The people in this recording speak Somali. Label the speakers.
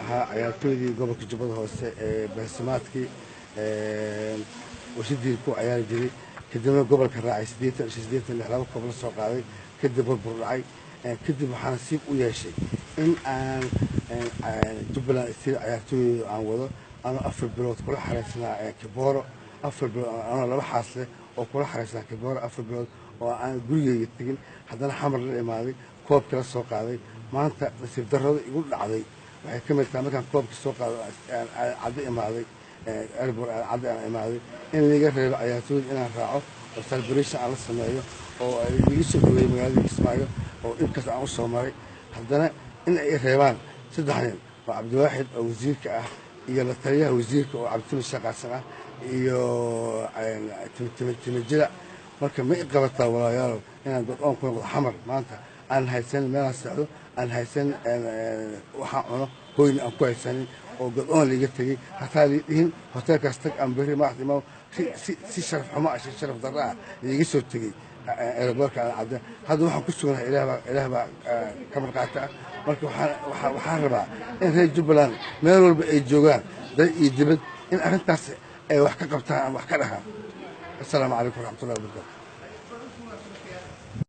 Speaker 1: ahaa ciyaartooydii gobolka Jubbada Hoose ee baarlamaankii washidii ku ciyaari jiray kadibna gobolka raacay 86 laba koob la soo qaaday kadib burbur dhacay kadib waxaan nasiib u yeeshay in aan Jubbaland ciyaartooy aan wado أنا أفر بلود كل حرسنا كبار أفر بلود أنا لما حاصله وكل حرسنا كبار أفر بلود وأنا قوي يتقل حتى أنا حمر الإماري كوب كلا السوق هذا ما أنت نسيب درة يقول عادي وحكمل كمان كان كوب السوق عادي إماري أربع عادي إماري إن اللي جرى العياتود إن راعوا وسلبريش على السماية أو اللي يسوي مجال السماية أو إنكس على السماية حتى إن إيران صدقني وعبد الواحد أو وزير كأه iyo la taliyaha wasiirka oo cabdi shaqaasan ah iyo timajira marka ma iqabataa walaalayaal inaan go'aan ku noqdo xamar maanta aan haysan meel saacdo aan haysan waxa cuno hooyna aan ku haysan oo go'aan liga tagay hataa liin hotel kasta aan bari ma xidmo si sharaf xumo ah sharaf daraa liga soo tagay aeroboorka cabdi hadda waxaan ku sugnahay ilaah ka marqaata marka waxaan rabaa in reer Jubbaland meel walba ay joogaan dad iyo dibad in arrintaas ay wax ka qabtaan wax ka dhahaan. Assalaamu calaykum waraxmatullaahi wabarakaatuh.